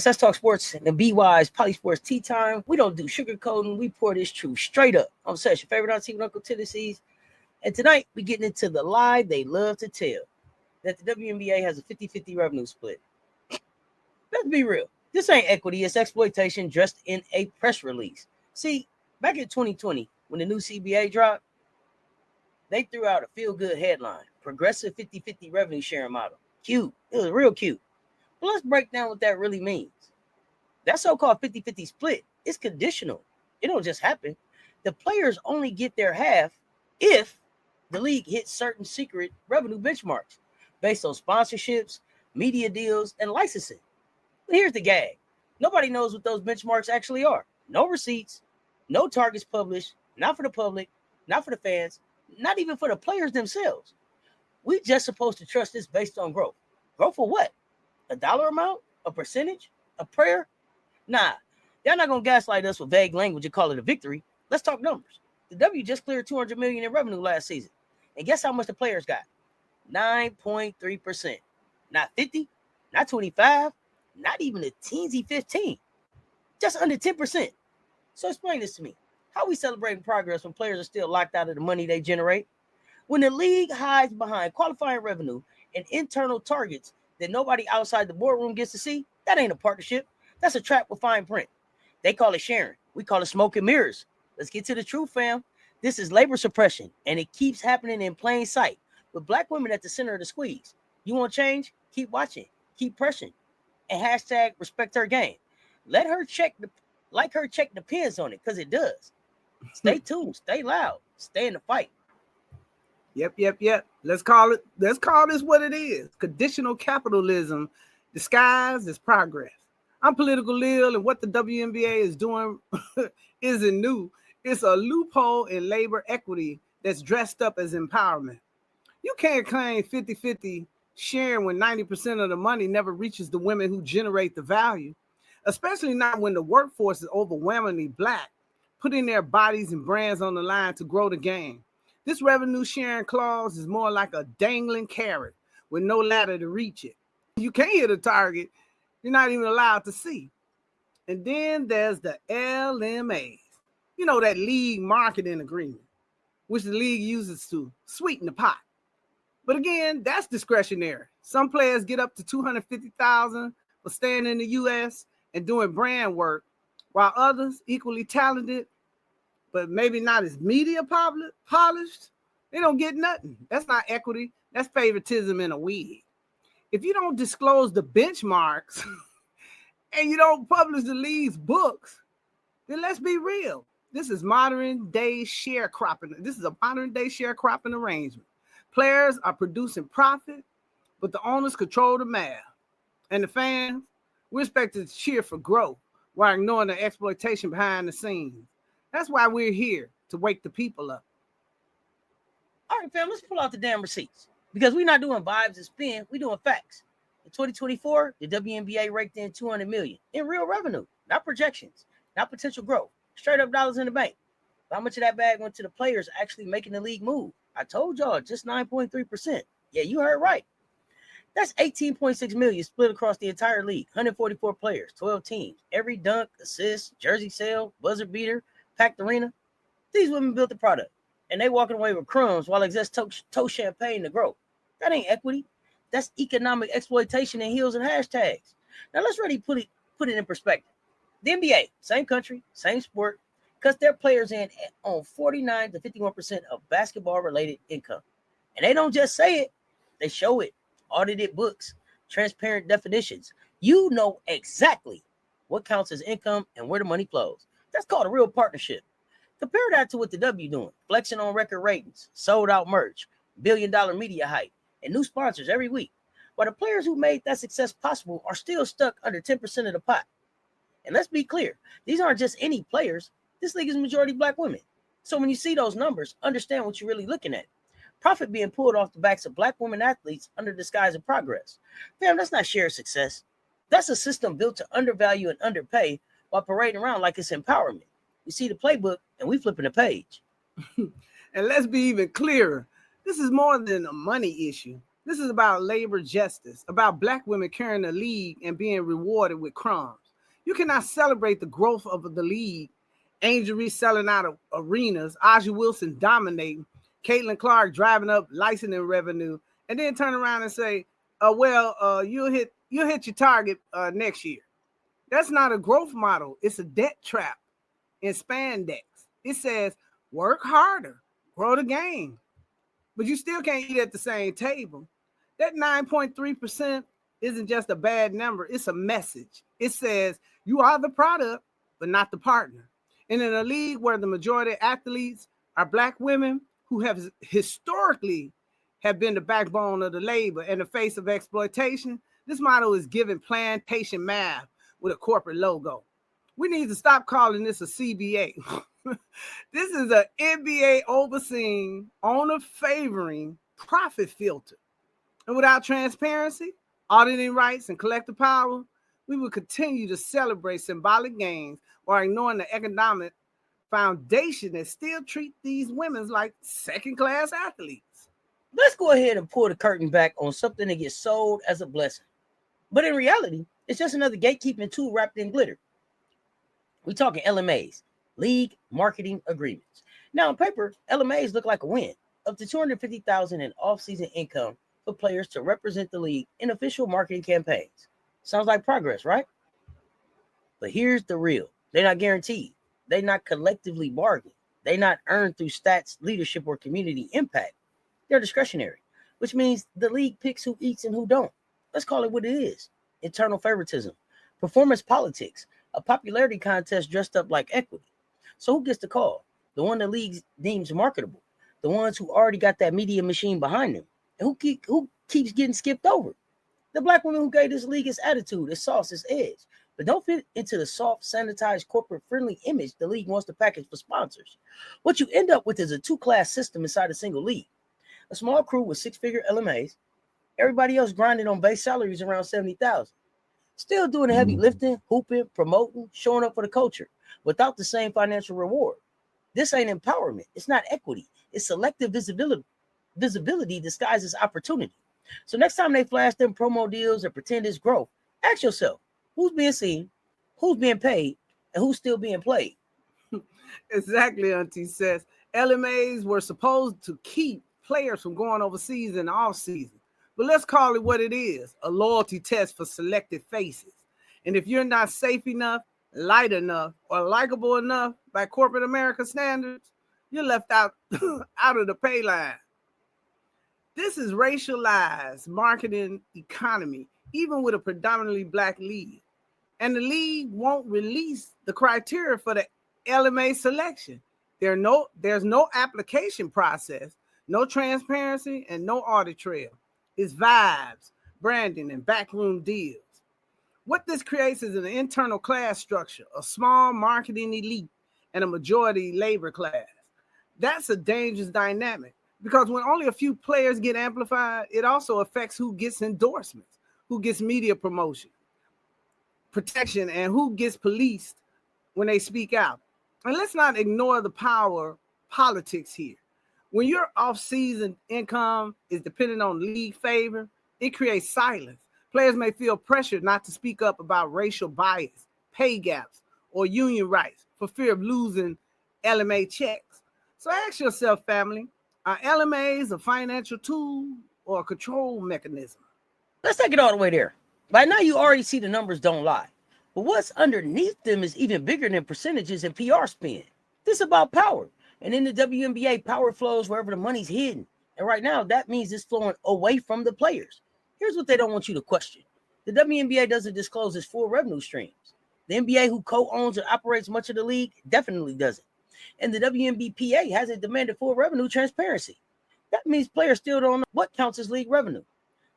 Cess Talk Sports and the BEWISE PoliSports Tea Time. We don't do sugarcoating. We pour this truth straight up. I'm Cess, your favorite auntie with Uncle Tennessee's. And tonight, we're getting into the lie they love to tell, that the WNBA has a 50-50 revenue split. Let's be real. This ain't equity. It's exploitation dressed in a press release. See, back in 2020, when the new CBA dropped, they threw out a feel-good headline, progressive 50-50 revenue sharing model. Cute. It was real cute. But let's break down what that really means. That so-called 50-50 split is conditional. It don't just happen. The players only get their half if the league hits certain secret revenue benchmarks based on sponsorships, media deals, and licensing. But here's the gag. Nobody knows what those benchmarks actually are. No receipts, no targets published, not for the public, not for the fans, not even for the players themselves. We just supposed to trust this based on growth. Growth for what? A dollar amount? A percentage? A prayer? Nah, y'all not going to gaslight us with vague language and call it a victory. Let's talk numbers. The W just cleared $200 million in revenue last season. And guess how much the players got? 9.3%. Not 50, not 25, not even a teensy 15. Just under 10%. So explain this to me. How are we celebrating progress when players are still locked out of the money they generate? When the league hides behind qualifying revenue and internal targets that nobody outside the boardroom gets to see, that ain't a partnership. That's a trap with fine print. They call it sharing. We call it smoke and mirrors. Let's get to the truth, fam. This is labor suppression, and it keeps happening in plain sight with black women at the center of the squeeze. You want change? Keep watching. Keep pressing. And hashtag respect her game. Let her check the pins on it, because it does. Stay tuned. Stay loud. Stay in the fight. Yep. Let's call this what it is. Conditional capitalism disguised as progress. I'm Political Lil, and what the WNBA is doing isn't new. It's a loophole in labor equity that's dressed up as empowerment. You can't claim 50-50 sharing when 90% of the money never reaches the women who generate the value, especially not when the workforce is overwhelmingly black, putting their bodies and brands on the line to grow the game. This revenue sharing clause is more like a dangling carrot with no ladder to reach it. You can't hit a target you're not even allowed to see. And then there's the LMAs. You know, that league marketing agreement, which the league uses to sweeten the pot. But again, that's discretionary. Some players get up to $250,000 for staying in the U.S. and doing brand work, while others, equally talented, but maybe not as media polished, they don't get nothing. That's not equity. That's favoritism in a wig. If you don't disclose the benchmarks and you don't publish the league's books, then let's be real. This is modern day sharecropping. This is a modern day sharecropping arrangement. Players are producing profit, but the owners control the math. And the fans, we're expected to cheer for growth while ignoring the exploitation behind the scenes. That's why we're here, to wake the people up. All right, fam, let's pull out the damn receipts, because we're not doing vibes and spin. We're doing facts. In 2024, the WNBA raked in $200 million in real revenue, not projections, not potential growth, straight up dollars in the bank. How much of that bag went to the players actually making the league move? I told y'all, just 9.3%. Yeah, you heard right. That's $18.6 million split across the entire league. 144 players, 12 teams. Every dunk, assist, jersey sale, buzzer beater, packed arena. These women built the product, and they walking away with crumbs while execs toast champagne to grow. That ain't equity. That's economic exploitation in heels and hashtags. Now let's really put it in perspective. The NBA, same country, same sport, cuts their players in on 49 to 51% of basketball-related income. And they don't just say it, they show it. Audited books, transparent definitions. You know exactly what counts as income and where the money flows. That's called a real partnership. Compare that to what the W doing, flexing on record ratings, sold out merch, billion-dollar media hype, and new sponsors every week. While the players who made that success possible are still stuck under 10% of the pot. And let's be clear, these aren't just any players. This league is majority black women. So when you see those numbers, understand what you're really looking at. Profit being pulled off the backs of black women athletes under the disguise of progress. Fam, that's not shared success. That's a system built to undervalue and underpay while parading around like it's empowerment. We see the playbook and we flipping the page. And let's be even clearer. This is more than a money issue. This is about labor justice, about black women carrying the league and being rewarded with crumbs. You cannot celebrate the growth of the league, Angel Reese selling out of arenas, Aja Wilson dominating, Caitlin Clark driving up licensing revenue, and then turn around and say, you'll hit your target next year. That's not a growth model. It's a debt trap in Spandex. It says, work harder, grow the game, but you still can't eat at the same table. That 9.3% isn't just a bad number. It's a message. It says you are the product, but not the partner. And in a league where the majority of athletes are black women who have historically have been the backbone of the labor and the face of exploitation, this model is giving plantation math with a corporate logo. We need to stop calling this a CBA. This is an NBA overseeing, owner favoring profit filter. And without transparency, auditing rights, and collective power, we will continue to celebrate symbolic gains while ignoring the economic foundation that still treat these women like second-class athletes. Let's go ahead and pull the curtain back on something that gets sold as a blessing. But in reality, it's just another gatekeeping tool wrapped in glitter. We're talking LMAs, League Marketing Agreements. Now, on paper, LMAs look like a win, up to $250,000 in off-season income for players to represent the league in official marketing campaigns. Sounds like progress, right? But here's the real. They're not guaranteed. They're not collectively bargained. They're not earned through stats, leadership, or community impact. They're discretionary, which means the league picks who eats and who don't. Let's call it what it is. Internal favoritism, performance politics, a popularity contest dressed up like equity. So who gets the call? The one the league deems marketable, the ones who already got that media machine behind them, and who keeps getting skipped over. The black women who gave this league its attitude, its sauce, its edge, but don't fit into the soft, sanitized, corporate-friendly image the league wants to package for sponsors. What you end up with is a two-class system inside a single league. A small crew with six-figure LMAs, everybody else grinding on base salaries around $70,000. Still doing the heavy lifting, hooping, promoting, showing up for the culture without the same financial reward. This ain't empowerment. It's not equity. It's selective visibility disguised as opportunity. So next time they flash them promo deals or pretend it's growth, ask yourself, who's being seen, who's being paid, and who's still being played? Exactly, Auntie Cess. LMAs were supposed to keep players from going overseas in the offseason. But let's call it what it is, a loyalty test for selected faces. And if you're not safe enough, light enough, or likable enough by corporate America standards, you're left out of the pay line. This is racialized marketing economy, even with a predominantly black league. And the league won't release the criteria for the LMA selection. There's no application process, no transparency, and no audit trail. It's vibes, branding, and backroom deals. What this creates is an internal class structure, a small marketing elite, and a majority labor class. That's a dangerous dynamic because when only a few players get amplified, it also affects who gets endorsements, who gets media promotion, protection, and who gets policed when they speak out. And let's not ignore the power politics here. When your off-season income is dependent on league favor, it creates silence. Players may feel pressured not to speak up about racial bias, pay gaps, or union rights for fear of losing LMA checks. So ask yourself, family, are LMAs a financial tool or a control mechanism? Let's take it all the way there. By now, you already see the numbers don't lie. But what's underneath them is even bigger than percentages and PR spend. This is about power. And in the WNBA, power flows wherever the money's hidden. And right now, that means it's flowing away from the players. Here's what they don't want you to question. The WNBA doesn't disclose its full revenue streams. The NBA, who co-owns and operates much of the league, definitely doesn't. And the WNBPA hasn't demanded full revenue transparency. That means players still don't know what counts as league revenue,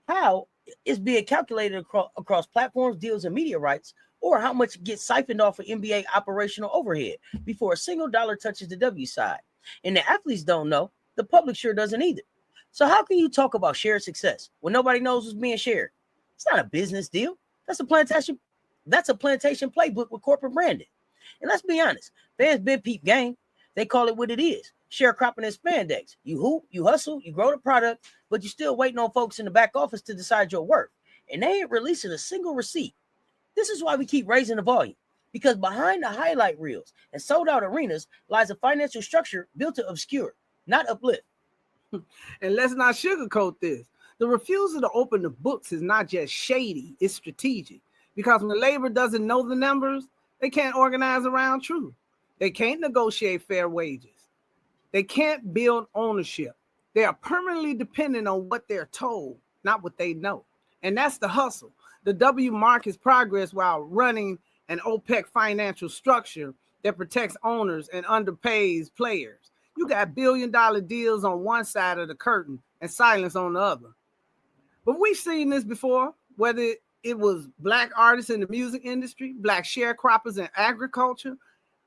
how it's being calculated across platforms, deals, and media rights, or how much gets siphoned off of NBA operational overhead before a single dollar touches the W side. And the athletes don't know. The public sure doesn't either. So how can you talk about shared success when nobody knows what's being shared? It's not a business deal. That's a plantation playbook with corporate branding. And let's be honest, fans been peep game. They call it what it is. Sharecropping and Spandex. You hoop, you hustle, you grow the product, but you're still waiting on folks in the back office to decide your worth. And they ain't releasing a single receipt. This is why we keep raising the volume. Because behind the highlight reels and sold out arenas lies a financial structure built to obscure, not uplift. And let's not sugarcoat this. The refusal to open the books is not just shady, it's strategic. Because when labor doesn't know the numbers, they can't organize around truth. They can't negotiate fair wages. They can't build ownership. They are permanently dependent on what they're told, not what they know. And that's the hustle. The W markets progress while running an OPEC financial structure that protects owners and underpays players. You got billion-dollar deals on one side of the curtain and silence on the other. But we've seen this before, whether it was Black artists in the music industry, Black sharecroppers in agriculture,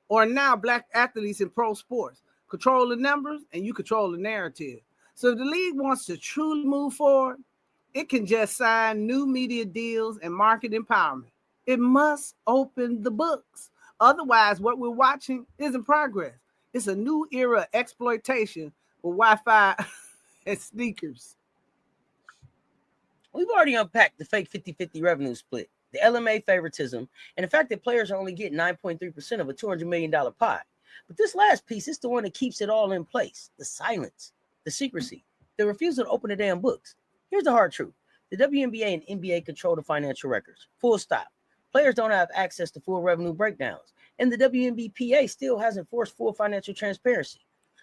or now Black athletes in pro sports. Control the numbers and you control the narrative. So if the league wants to truly move forward, it can just sign new media deals and market empowerment. It must open the books. Otherwise, what we're watching isn't progress. It's a new era of exploitation with Wi-Fi and sneakers. We've already unpacked the fake 50-50 revenue split, the LMA favoritism, and the fact that players are only getting 9.3% of a $200 million pie. But this last piece is the one that keeps it all in place. The silence, the secrecy, the refusal to open the damn books. Here's the hard truth. The WNBA and NBA control the financial records. Full stop. Players don't have access to full revenue breakdowns. And the WNBPA still hasn't forced full financial transparency.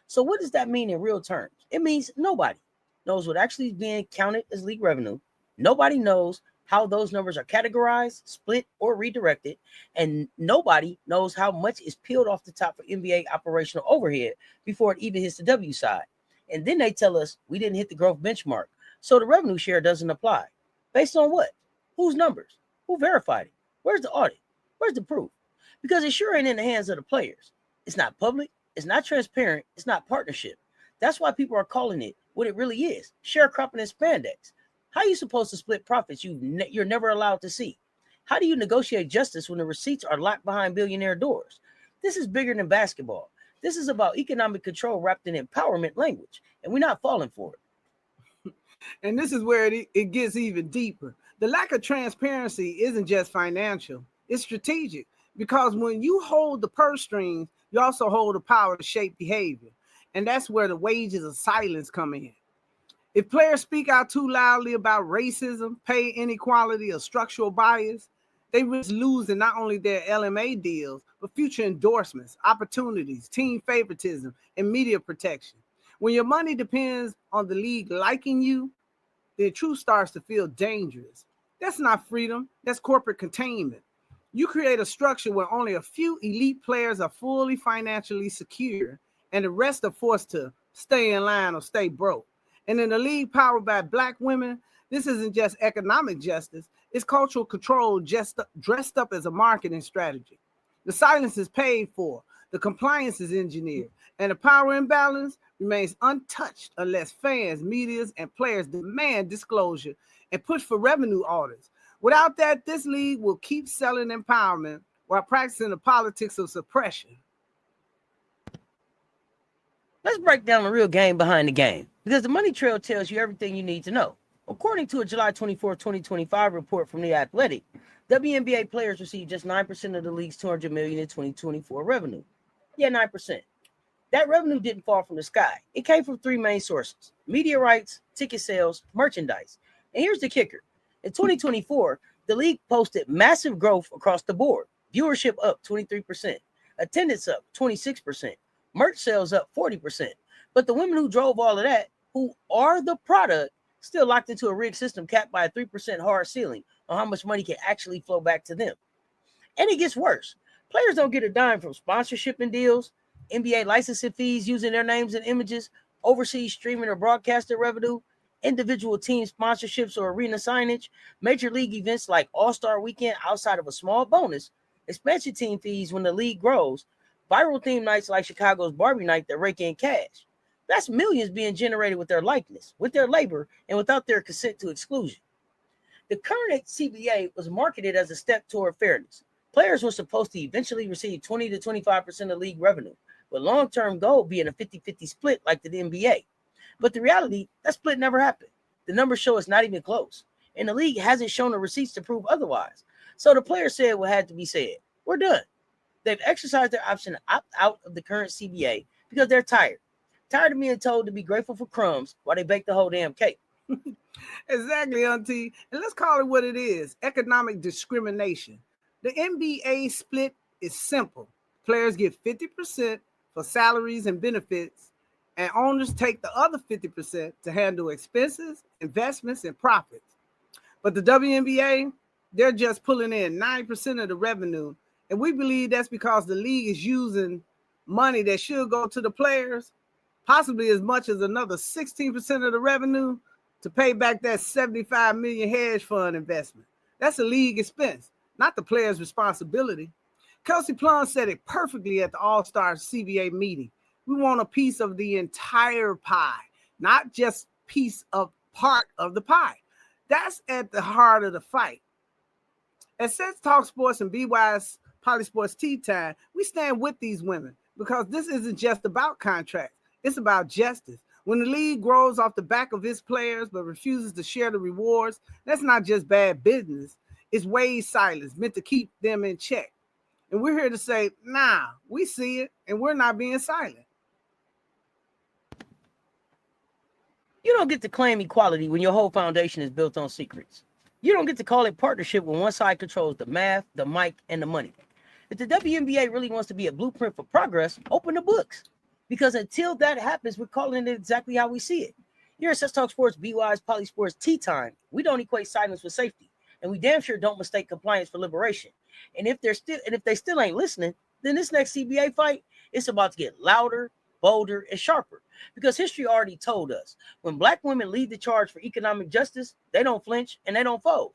So what does that mean in real terms? It means nobody knows what actually is being counted as league revenue. Nobody knows how those numbers are categorized, split, or redirected, and nobody knows how much is peeled off the top for NBA operational overhead before it even hits the W side. And then they tell us we didn't hit the growth benchmark, so the revenue share doesn't apply. Based on what? Whose numbers? Who verified it? Where's the audit? Where's the proof? Because it sure ain't in the hands of the players. It's not public, it's not transparent, it's not partnership. That's why people are calling it what it really is, sharecropping and Spandex. How are you supposed to split profits you're never allowed to see? How do you negotiate justice when the receipts are locked behind billionaire doors? This is bigger than basketball. This is about economic control wrapped in empowerment language, and we're not falling for it. And this is where it gets even deeper. The lack of transparency isn't just financial, it's strategic. Because when you hold the purse strings, you also hold the power to shape behavior. And that's where the wages of silence come in. If players speak out too loudly about racism, pay inequality, or structural bias, they risk losing not only their LMA deals, but future endorsements, opportunities, team favoritism, and media protection. When your money depends on the league liking you, the truth starts to feel dangerous. That's not freedom, that's corporate containment. You create a structure where only a few elite players are fully financially secure, and the rest are forced to stay in line or stay broke. And in a league powered by Black women, this isn't just economic justice, it's cultural control just dressed up as a marketing strategy. The silence is paid for, the compliance is engineered, and the power imbalance remains untouched unless fans, media, and players demand disclosure and push for revenue audits. Without that, this league will keep selling empowerment while practicing the politics of suppression. Let's break down the real game behind the game, because the money trail tells you everything you need to know. According to a July 24, 2025 report from The Athletic, WNBA players received just 9% of the league's $200 million in 2024 revenue. Yeah, 9%. That revenue didn't fall from the sky. It came from three main sources: media rights, ticket sales, merchandise. And here's the kicker. In 2024, the league posted massive growth across the board. Viewership up 23%, attendance up 26%, merch sales up 40%. But the women who drove all of that, who are the product, still locked into a rigged system capped by a 3% hard ceiling on how much money can actually flow back to them. And it gets worse. Players don't get a dime from sponsorship and deals, NBA licensing fees using their names and images, overseas streaming or broadcaster revenue, individual team sponsorships or arena signage, major league events like All-Star Weekend outside of a small bonus, expansion team fees when the league grows, viral theme nights like Chicago's Barbie Night that rake in cash. That's millions being generated with their likeness, with their labor, and without their consent to exclusion. The current CBA was marketed as a step toward fairness. Players were supposed to eventually receive 20 to 25% of league revenue. with long-term goal being a 50-50 split like the NBA. But the reality, that split never happened. The numbers show it's not even close. And the league hasn't shown the receipts to prove otherwise. So the players said what had to be said. We're done. They've exercised their option to opt out of the current CBA because they're tired. Tired of being told to be grateful for crumbs while they bake the whole damn cake. Exactly, Auntie. And let's call it what it is: economic discrimination. The NBA split is simple. Players get 50% for salaries and benefits, and owners take the other 50% to handle expenses, investments, and profits. But the WNBA, they're just pulling in 90% of the revenue. And we believe that's because the league is using money that should go to the players, possibly as much as another 16% of the revenue, to pay back that $75 million hedge fund investment. That's a league expense, not the player's responsibility. Kelsey Plum said it perfectly at the All-Star CBA meeting. We want a piece of the entire pie, not just piece of part of the pie. That's at the heart of the fight. At Cess Talk Sports and BEWISE PoliSports Tea Time, we stand with these women because this isn't just about contracts. It's about justice. When the league grows off the back of its players but refuses to share the rewards, that's not just bad business. It's wage silence meant to keep them in check. And we're here to say, nah, we see it, and we're not being silent. You don't get to claim equality when your whole foundation is built on secrets. You don't get to call it partnership when one side controls the math, the mic, and the money. If the WNBA really wants to be a blueprint for progress, open the books. Because until that happens, we're calling it exactly how we see it. Here at Cess Talk Sports, BEWISE PoliSports Tea Time, we don't equate silence with safety. And we damn sure don't mistake compliance for liberation. And if they still ain't listening, then this next CBA fight, it's about to get louder, bolder, and sharper. Because history already told us, when Black women lead the charge for economic justice, they don't flinch and they don't fold.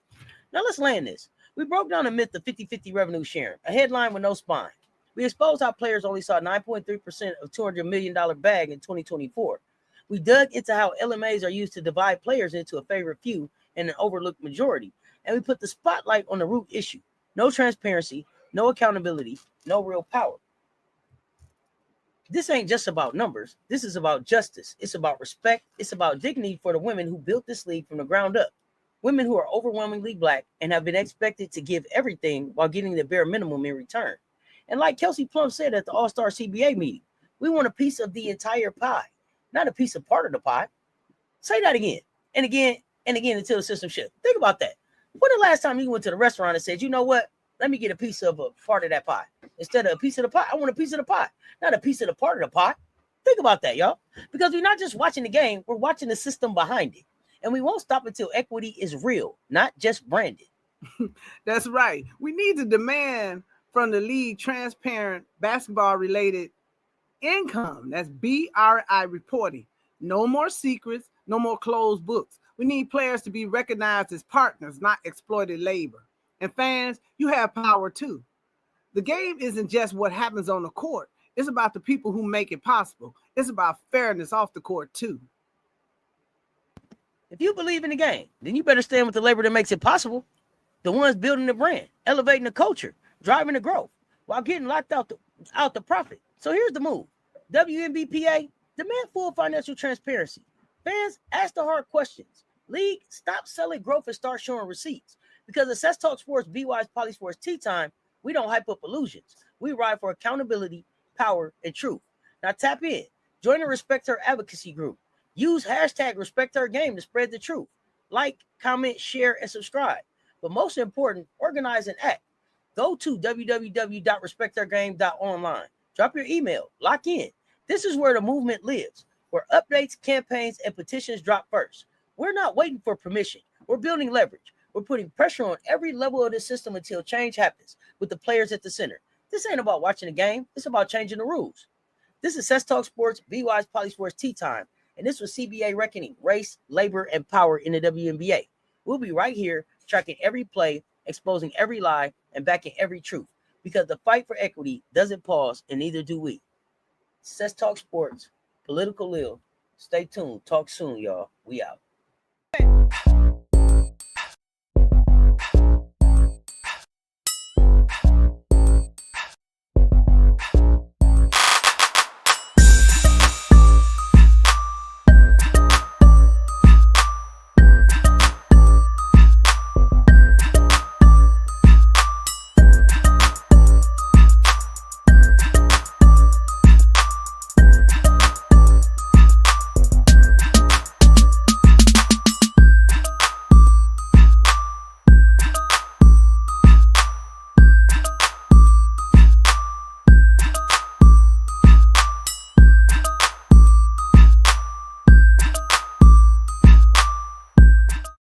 Now let's land this. We broke down the myth of 50-50 revenue sharing, a headline with no spine. We exposed how players only saw 9.3% of $200 million bag in 2024. We dug into how LMAs are used to divide players into a favorite few and an overlooked majority. And we put the spotlight on the root issue. No transparency, no accountability, no real power. This ain't just about numbers. This is about justice. It's about respect. It's about dignity for the women who built this league from the ground up. Women who are overwhelmingly Black and have been expected to give everything while getting the bare minimum in return. And like Kelsey Plum said at the All-Star CBA meeting, we want a piece of the entire pie, not a piece of part of the pie. Say that again and again and again until the system shifts. Think about that. When the last time you went to the restaurant and said, you know what? Let me get a piece of a part of that pie. Instead of a piece of the pie, I want a piece of the pie, not a piece of the part of the pie. Think about that, y'all. Because we're not just watching the game, we're watching the system behind it. And we won't stop until equity is real, not just branded. That's right. We need to demand from the league transparent basketball-related income. That's BRI reporting. No more secrets, no more closed books. We need players to be recognized as partners, not exploited labor. And fans, you have power too. The game isn't just what happens on the court. It's about the people who make it possible. It's about fairness off the court too. If you believe in the game, then you better stand with the labor that makes it possible. The ones building the brand, elevating the culture, driving the growth, while getting locked out the profit. So here's the move. WNBPA, demand full financial transparency. Fans, ask the hard questions. League, stop selling growth and start showing receipts. Because at Cess Talk Sports, BEWISE PoliSports Tea Time, we don't hype up illusions. We ride for accountability, power, and truth. Now tap in. Join the Respect Her advocacy group. Use hashtag Respect Her Game to spread the truth. Like, comment, share, and subscribe. But most important, organize and act. Go to www.respecthergame.online. Drop your email. Lock in. This is where the movement lives, where updates, campaigns, and petitions drop first. We're not waiting for permission. We're building leverage. We're putting pressure on every level of the system until change happens, with the players at the center. This ain't about watching the game. It's about changing the rules. This is Cess Talk Sports, BEWISE PoliSports Tea Time, and this was CBA Reckoning, Race, Labor, and Power in the WNBA. We'll be right here tracking every play, exposing every lie, and backing every truth, because the fight for equity doesn't pause, and neither do we. Cess Talk Sports, Political Lil. Stay tuned. Talk soon, y'all. We out.